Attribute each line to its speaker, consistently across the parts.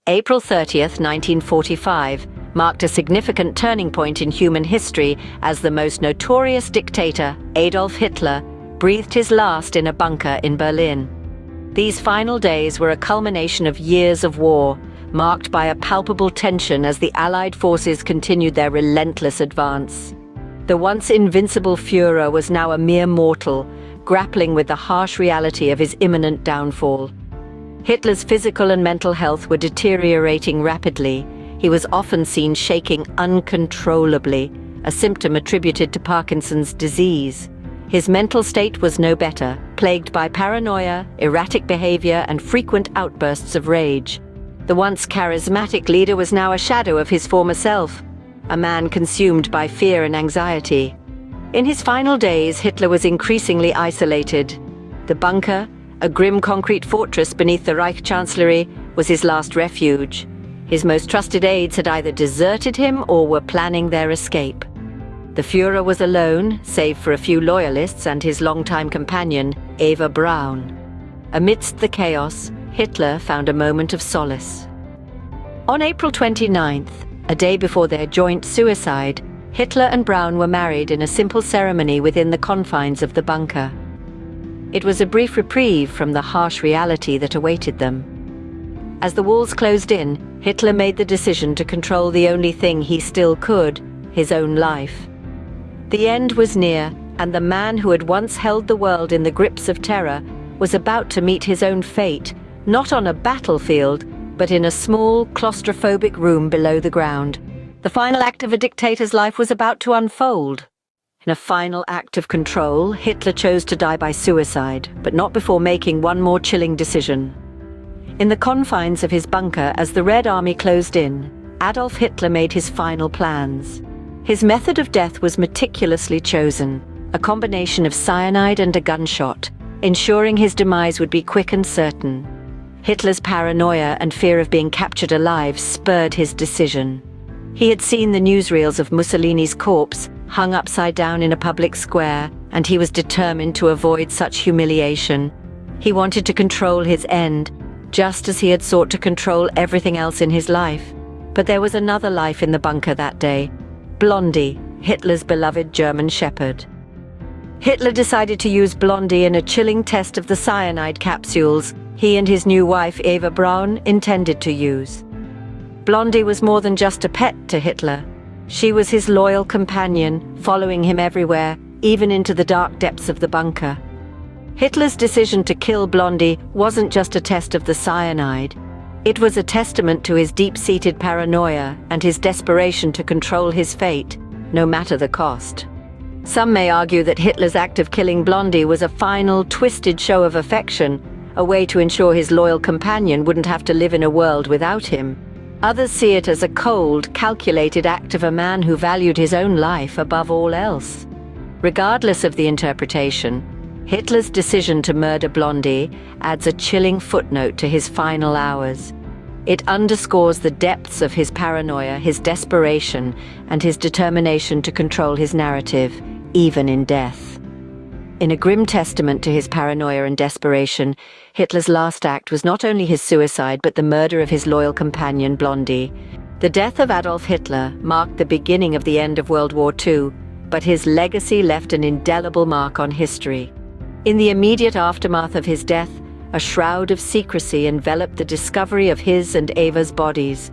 Speaker 1: April 30th, 1945, marked a significant turning point in human history as the most notorious dictator, Adolf Hitler, breathed his last in a bunker in Berlin. These final days were a culmination of years of war, marked by a palpable tension as the Allied forces continued their relentless advance. The once invincible Führer was now a mere mortal, grappling with the harsh reality of his imminent downfall. Hitler's physical and mental health were deteriorating rapidly. He was often seen shaking uncontrollably, a symptom attributed to Parkinson's disease. His mental state was no better, plagued by paranoia, erratic behavior, and frequent outbursts of rage. The once charismatic leader was now a shadow of his former self, a man consumed by fear and anxiety. In his final days, Hitler was increasingly isolated. The bunker, a grim concrete fortress beneath the Reich Chancellery, was his last refuge. His most trusted aides had either deserted him or were planning their escape. The Führer was alone, save for a few loyalists and his longtime companion, Eva Braun. Amidst the chaos, Hitler found a moment of solace. On April 29th, a day before their joint suicide, Hitler and Braun were married in a simple ceremony within the confines of the bunker. It was a brief reprieve from the harsh reality that awaited them. As the walls closed in, Hitler made the decision to control the only thing he still could, his own life. The end was near, and the man who had once held the world in the grips of terror was about to meet his own fate, not on a battlefield, but in a small, claustrophobic room below the ground. The final act of a dictator's life was about to unfold. In a final act of control, Hitler chose to die by suicide, but not before making one more chilling decision. In the confines of his bunker, as the Red Army closed in, Adolf Hitler made his final plans. His method of death was meticulously chosen, a combination of cyanide and a gunshot, ensuring his demise would be quick and certain. Hitler's paranoia and fear of being captured alive spurred his decision. He had seen the newsreels of Mussolini's corpse hung upside down in a public square, and he was determined to avoid such humiliation. He wanted to control his end, just as he had sought to control everything else in his life. But there was another life in the bunker that day, Blondie, Hitler's beloved German shepherd. Hitler decided to use Blondie in a chilling test of the cyanide capsules he and his new wife Eva Braun intended to use. Blondie was more than just a pet to Hitler. She was his loyal companion, following him everywhere, even into the dark depths of the bunker. Hitler's decision to kill Blondie wasn't just a test of the cyanide. It was a testament to his deep-seated paranoia and his desperation to control his fate, no matter the cost. Some may argue that Hitler's act of killing Blondie was a final, twisted show of affection, a way to ensure his loyal companion wouldn't have to live in a world without him. Others see it as a cold, calculated act of a man who valued his own life above all else. Regardless of the interpretation, Hitler's decision to murder Blondie adds a chilling footnote to his final hours. It underscores the depths of his paranoia, his desperation, and his determination to control his narrative, even in death. In a grim testament to his paranoia and desperation, Hitler's last act was not only his suicide but the murder of his loyal companion, Blondie. The death of Adolf Hitler marked the beginning of the end of World War II, but his legacy left an indelible mark on history. In the immediate aftermath of his death, a shroud of secrecy enveloped the discovery of his and Eva's bodies.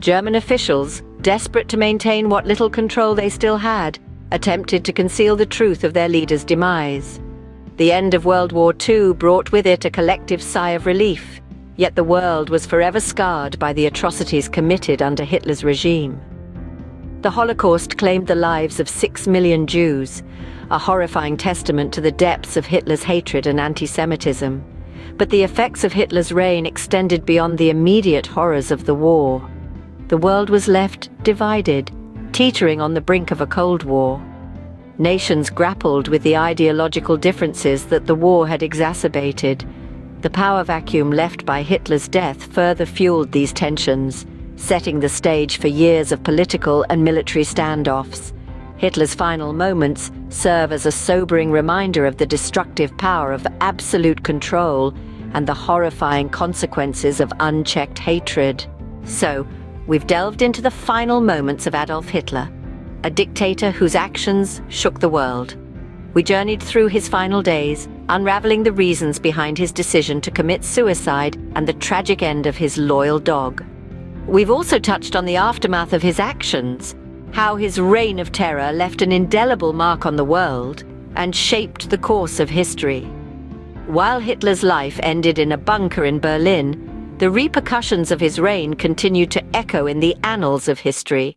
Speaker 1: German officials, desperate to maintain what little control they still had, attempted to conceal the truth of their leader's demise. The end of World War II brought with it a collective sigh of relief, yet the world was forever scarred by the atrocities committed under Hitler's regime. The Holocaust claimed the lives of 6 million Jews, a horrifying testament to the depths of Hitler's hatred and anti-Semitism. But the effects of Hitler's reign extended beyond the immediate horrors of the war. The world was left divided, teetering on the brink of a Cold War. Nations grappled with the ideological differences that the war had exacerbated. The power vacuum left by Hitler's death further fueled these tensions, setting the stage for years of political and military standoffs. Hitler's final moments serve as a sobering reminder of the destructive power of absolute control and the horrifying consequences of unchecked hatred. So, we've delved into the final moments of Adolf Hitler, a dictator whose actions shook the world. We journeyed through his final days, unraveling the reasons behind his decision to commit suicide and the tragic end of his loyal dog. We've also touched on the aftermath of his actions, how his reign of terror left an indelible mark on the world and shaped the course of history. While Hitler's life ended in a bunker in Berlin, the repercussions of his reign continued to echo in the annals of history.